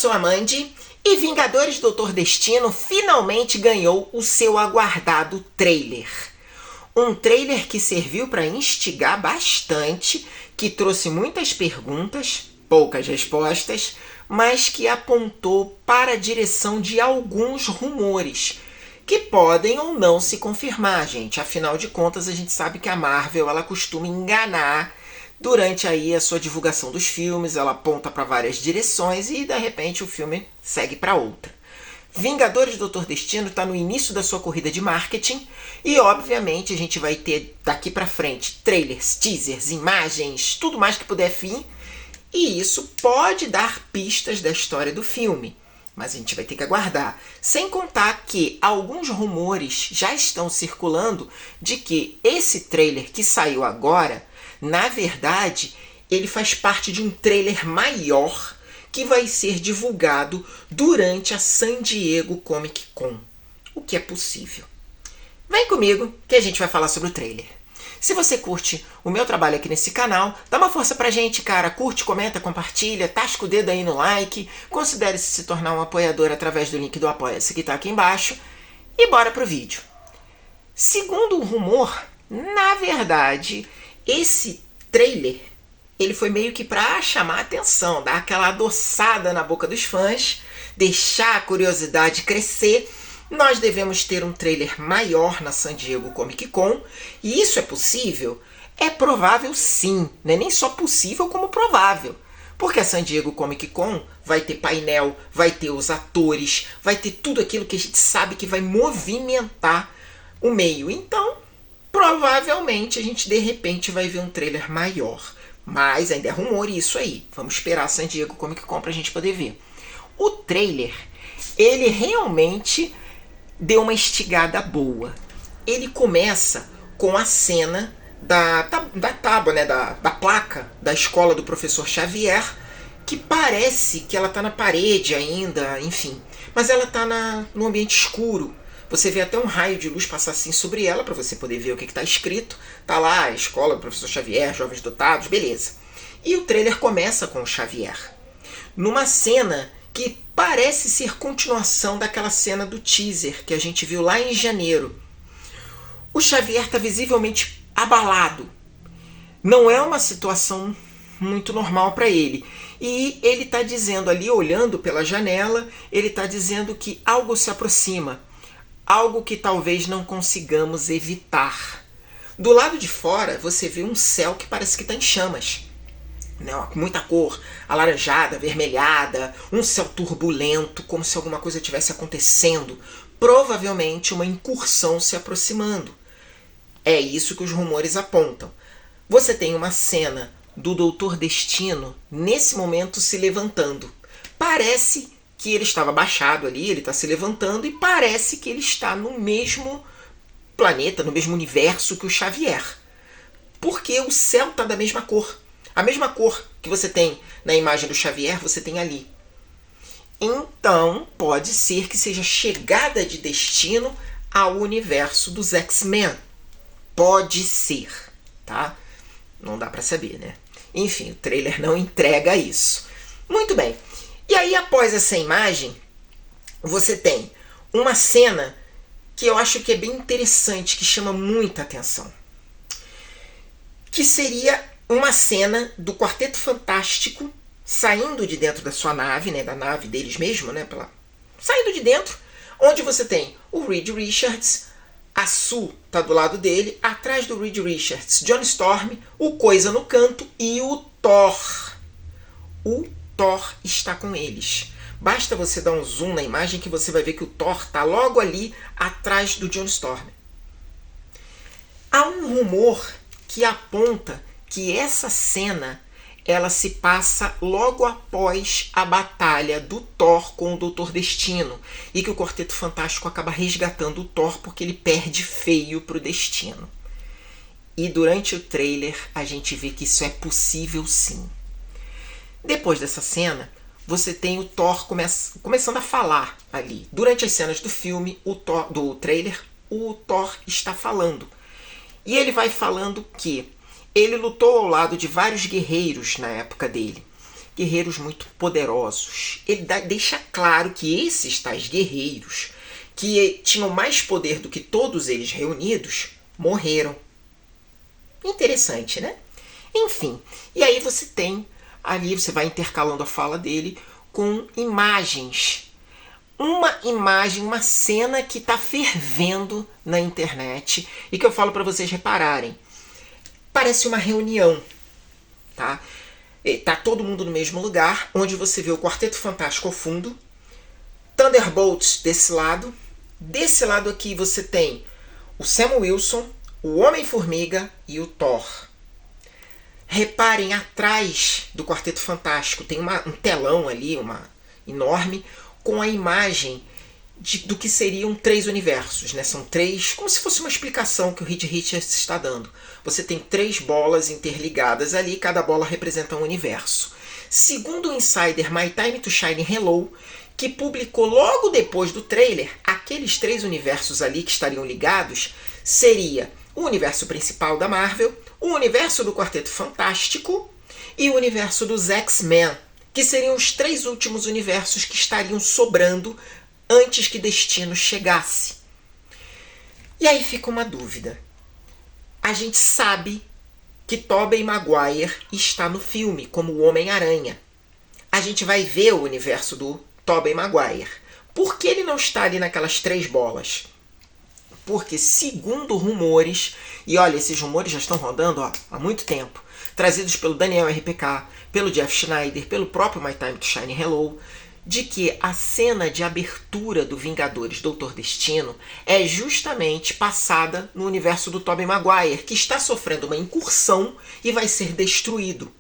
sou a Mandy e Vingadores Doutor Destino finalmente ganhou o seu aguardado trailer. Um trailer que serviu para instigar bastante, que trouxe muitas perguntas, poucas respostas, mas que apontou para a direção de alguns rumores, que podem ou não se confirmar, gente. Afinal de contas, a gente sabe que a Marvel ela costuma enganar durante aí a sua divulgação dos filmes, ela aponta para várias direções e de repente o filme segue para outra. Vingadores do Doutor Destino está no início da sua corrida de marketing e obviamente a gente vai ter daqui para frente trailers, teasers, imagens, tudo mais que puder vir, e isso pode dar pistas da história do filme. Mas a gente vai ter que aguardar. Sem contar que alguns rumores já estão circulando de que esse trailer que saiu agora, na verdade, ele faz parte de um trailer maior que vai ser divulgado durante a San Diego Comic Con. O que é possível. Vem comigo que a gente vai falar sobre o trailer. Se você curte o meu trabalho aqui nesse canal, dá uma força pra gente, cara. Curte, comenta, compartilha, tasca o dedo aí no like. Considere se tornar um apoiador através do link do Apoia-se que tá aqui embaixo. E bora pro vídeo. Segundo o rumor, na verdade, esse trailer ele foi meio que para chamar a atenção, dar aquela adoçada na boca dos fãs, deixar a curiosidade crescer. Nós devemos ter um trailer maior na San Diego Comic Con, e isso é possível? É provável sim, não é nem só possível como provável. Porque a San Diego Comic Con vai ter painel, vai ter os atores, vai ter tudo aquilo que a gente sabe que vai movimentar o meio. Então, provavelmente a gente de repente vai ver um trailer maior. Mas ainda é rumor isso aí. Vamos esperar a San Diego Comic Con pra gente poder ver. O trailer, ele realmente deu uma estigada boa. Ele começa com a cena da tábua, né, da placa da escola do professor Xavier, que parece que ela tá na parede ainda, enfim. Mas ela tá no ambiente escuro. Você vê até um raio de luz passar assim sobre ela para você poder ver o que está escrito. Tá lá a escola do professor Xavier, jovens dotados, beleza. E o trailer começa com o Xavier, numa cena que parece ser continuação daquela cena do teaser que a gente viu lá em janeiro. O Xavier está visivelmente abalado. Não é uma situação muito normal para ele. E ele está dizendo ali, olhando pela janela, ele está dizendo que algo se aproxima. Algo que talvez não consigamos evitar. Do lado de fora, você vê um céu que parece que está em chamas. Né? Muita cor, alaranjada, avermelhada, um céu turbulento, como se alguma coisa estivesse acontecendo. Provavelmente uma incursão se aproximando. É isso que os rumores apontam. Você tem uma cena do Doutor Destino, nesse momento, se levantando. Parece que ele estava abaixado ali, ele está se levantando e parece que ele está no mesmo planeta, no mesmo universo que o Xavier. Porque o céu está da mesma cor. A mesma cor que você tem na imagem do Xavier, você tem ali. Então, pode ser que seja chegada de Destino ao universo dos X-Men. Pode ser, tá? Não dá para saber, né? Enfim, o trailer não entrega isso. Muito bem. E aí, após essa imagem, você tem uma cena que eu acho que é bem interessante, que chama muita atenção. Que seria uma cena do Quarteto Fantástico saindo de dentro da sua nave, né, da nave deles mesmo, né, saindo de dentro, onde você tem o Reed Richards, a Sue tá do lado dele, atrás do Reed Richards, John Storm, o Coisa no canto e o Thor. O Thor está com eles. Basta você dar um zoom na imagem que você vai ver que o Thor está logo ali atrás do John Storm. Há um rumor que aponta que essa cena ela se passa logo após a batalha do Thor com o Doutor Destino e que o Quarteto Fantástico acaba resgatando o Thor porque ele perde feio para o Destino. E durante o trailer a gente vê que isso é possível sim. Depois dessa cena, você tem o Thor começando a falar ali. Durante as cenas do filme, do trailer, o Thor está falando. E ele vai falando que ele lutou ao lado de vários guerreiros na época dele. guerreiros muito poderosos. Ele deixa claro que esses tais guerreiros, que tinham mais poder do que todos eles reunidos, morreram. Interessante, né? Enfim, e aí você tem ali, você vai intercalando a fala dele com imagens. Uma imagem, uma cena que está fervendo na internet e que eu falo para vocês repararem. Parece uma reunião, tá? Tá todo mundo no mesmo lugar, onde você vê o Quarteto Fantástico ao fundo, Thunderbolts desse lado aqui você tem o Sam Wilson, o Homem-Formiga e o Thor. Reparem, atrás do Quarteto Fantástico tem um telão ali, enorme, com a imagem do que seriam 3 universos, né? São 3, como se fosse uma explicação que o Reed Richards está dando. Você tem 3 bolas interligadas ali, cada bola representa um universo. Segundo o insider My Time to Shine Hello, que publicou logo depois do trailer, aqueles 3 universos ali que estariam ligados seria o universo principal da Marvel, o universo do Quarteto Fantástico e o universo dos X-Men, que seriam os 3 últimos universos que estariam sobrando antes que Destino chegasse. E aí fica uma dúvida. A gente sabe que Tobey Maguire está no filme como o Homem-Aranha. A gente vai ver o universo do Tobey Maguire. Por que ele não está ali naquelas 3 bolas? Porque, segundo rumores, e olha, esses rumores já estão rodando há muito tempo, trazidos pelo Daniel RPK, pelo Jeff Schneider, pelo próprio My Time to Shine Hello, de que a cena de abertura do Vingadores Doutor Destino é justamente passada no universo do Tobey Maguire, que está sofrendo uma incursão e vai ser destruído.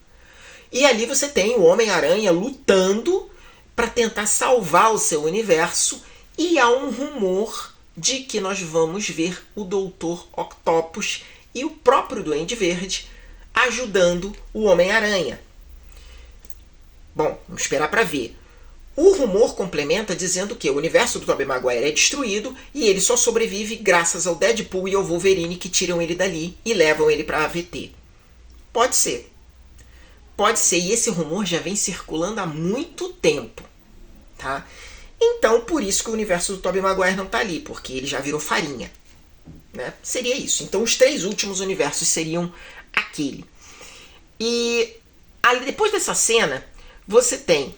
E ali você tem o Homem-Aranha lutando para tentar salvar o seu universo, e há um rumor de que nós vamos ver o Doutor Octopus e o próprio Duende Verde ajudando o Homem-Aranha. Bom, vamos esperar para ver. O rumor complementa dizendo que o universo do Tobey Maguire é destruído e ele só sobrevive graças ao Deadpool e ao Wolverine, que tiram ele dali e levam ele para a AVT. Pode ser. Pode ser, e esse rumor já vem circulando há muito tempo, tá? Então, por isso que o universo do Tobey Maguire não está ali, porque ele já virou farinha, né? Seria isso. Então, os 3 últimos universos seriam aquele. E ali, depois dessa cena, você tem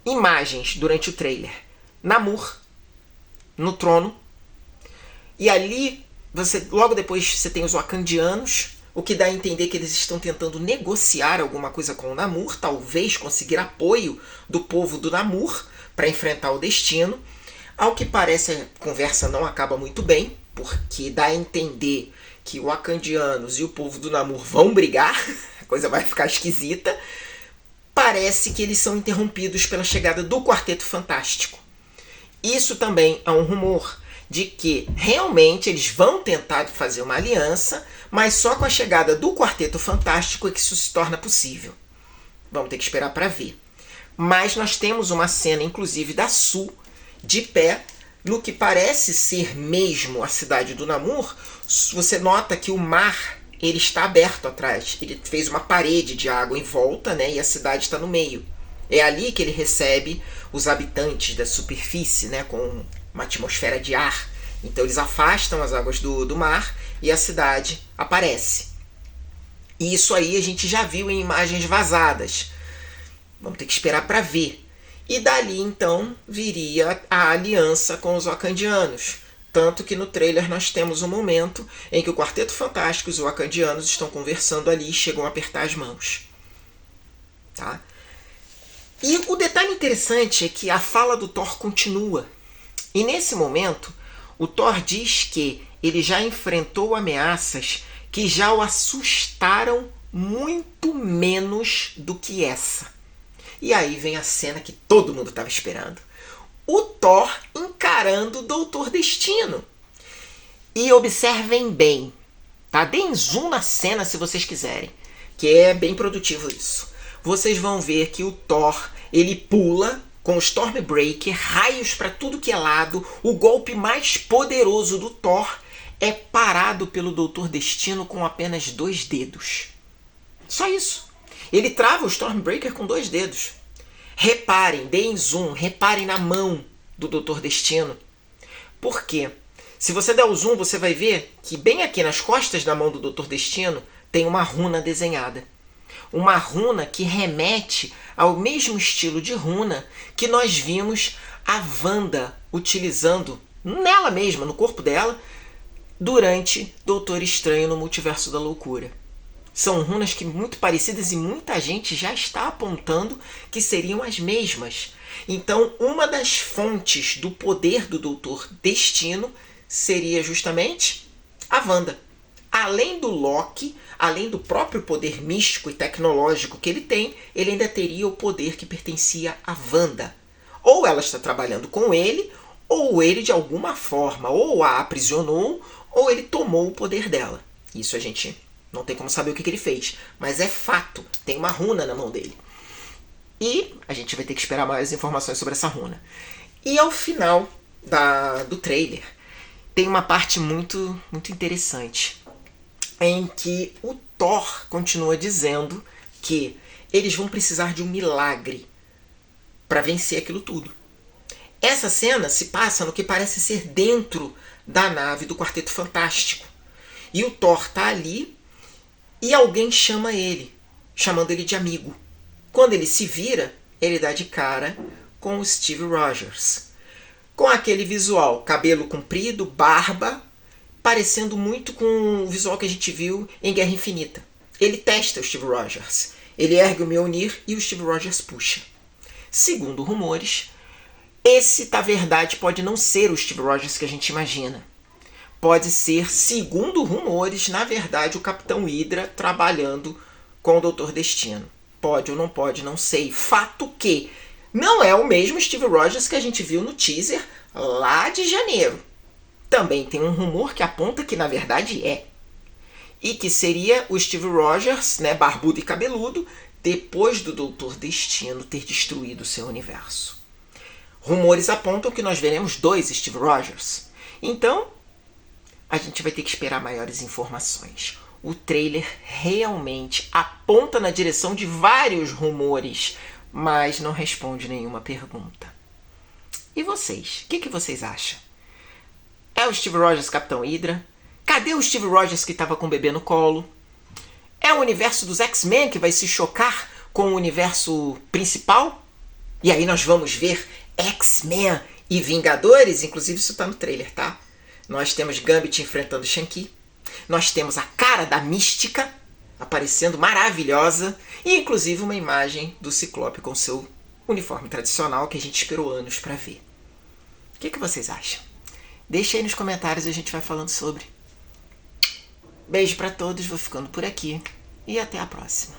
imagens durante o trailer. Namor no trono. E ali, logo depois, você tem os Wakandianos, o que dá a entender que eles estão tentando negociar alguma coisa com o Namor, talvez conseguir apoio do povo do Namor para enfrentar o Destino. Ao que parece, a conversa não acaba muito bem, porque dá a entender que os Wakandianos e o povo do Namor vão brigar, a coisa vai ficar esquisita. Parece que eles são interrompidos pela chegada do Quarteto Fantástico. Isso também é um rumor de que realmente eles vão tentar fazer uma aliança, mas só com a chegada do Quarteto Fantástico é que isso se torna possível. Vamos ter que esperar para ver. Mas nós temos uma cena, inclusive, da Sue, de pé, no que parece ser mesmo a cidade do Namor. Você nota que o mar ele está aberto atrás. Ele fez uma parede de água em volta, né, e a cidade está no meio. É ali que ele recebe os habitantes da superfície, né, com uma atmosfera de ar. Então eles afastam as águas do mar e a cidade aparece. E isso aí a gente já viu em imagens vazadas. Vamos ter que esperar para ver. E dali então viria a aliança com os Wakandianos. Tanto que no trailer nós temos um momento em que o Quarteto Fantástico e os Wakandianos estão conversando ali e chegam a apertar as mãos. Tá? E o detalhe interessante é que a fala do Thor continua. E nesse momento, o Thor diz que ele já enfrentou ameaças que já o assustaram muito menos do que essa. E aí vem a cena que todo mundo estava esperando. O Thor encarando o Doutor Destino. E observem bem, tá? Deem zoom na cena se vocês quiserem, que é bem produtivo isso. Vocês vão ver que o Thor, ele pula com o Stormbreaker, raios para tudo que é lado. O golpe mais poderoso do Thor é parado pelo Doutor Destino com apenas 2 dedos. Só isso. Ele trava o Stormbreaker com 2 dedos. Reparem, deem zoom, reparem na mão do Doutor Destino. Por quê? Se você der o zoom, você vai ver que bem aqui nas costas da mão do Doutor Destino tem uma runa desenhada. Uma runa que remete ao mesmo estilo de runa que nós vimos a Wanda utilizando nela mesma, no corpo dela, durante Doutor Estranho no Multiverso da Loucura. São runas que muito parecidas e muita gente já está apontando que seriam as mesmas. Então, uma das fontes do poder do Doutor Destino seria justamente a Wanda. Além do Loki, além do próprio poder místico e tecnológico que ele tem, ele ainda teria o poder que pertencia à Wanda. Ou ela está trabalhando com ele, ou ele de alguma forma ou a aprisionou, ou ele tomou o poder dela. Isso a gente não tem como saber o que ele fez, mas é fato, tem uma runa na mão dele. E a gente vai ter que esperar mais informações sobre essa runa. E ao final do trailer, tem uma parte muito interessante, em que o Thor continua dizendo que eles vão precisar de um milagre para vencer aquilo tudo. Essa cena se passa no que parece ser dentro da nave do Quarteto Fantástico. E o Thor está ali e alguém chama ele, chamando ele de amigo. Quando ele se vira, ele dá de cara com o Steve Rogers. Com aquele visual, cabelo comprido, barba, parecendo muito com o visual que a gente viu em Guerra Infinita. Ele testa o Steve Rogers. Ele ergue o Mjolnir e o Steve Rogers puxa. Segundo rumores, esse, na verdade, pode não ser o Steve Rogers que a gente imagina. Pode ser, segundo rumores, na verdade, o Capitão Hydra trabalhando com o Doutor Destino. Pode ou não pode, não sei. Fato que não é o mesmo Steve Rogers que a gente viu no teaser lá de janeiro. Também tem um rumor que aponta que, na verdade, é. E que seria o Steve Rogers, né, barbudo e cabeludo, depois do Doutor Destino ter destruído o seu universo. Rumores apontam que nós veremos 2 Steve Rogers. Então, a gente vai ter que esperar maiores informações. O trailer realmente aponta na direção de vários rumores, mas não responde nenhuma pergunta. E vocês? O que vocês acham? É o Steve Rogers Capitão Hydra? Cadê o Steve Rogers que estava com o bebê no colo? É o universo dos X-Men que vai se chocar com o universo principal? E aí nós vamos ver X-Men e Vingadores? Inclusive isso está no trailer, tá? Nós temos Gambit enfrentando Shang-Chi. Nós temos a cara da Mística aparecendo maravilhosa. E inclusive uma imagem do Ciclope com seu uniforme tradicional que a gente esperou anos para ver. O que vocês acham? Deixa aí nos comentários e a gente vai falando sobre. Beijo para todos, vou ficando por aqui e até a próxima.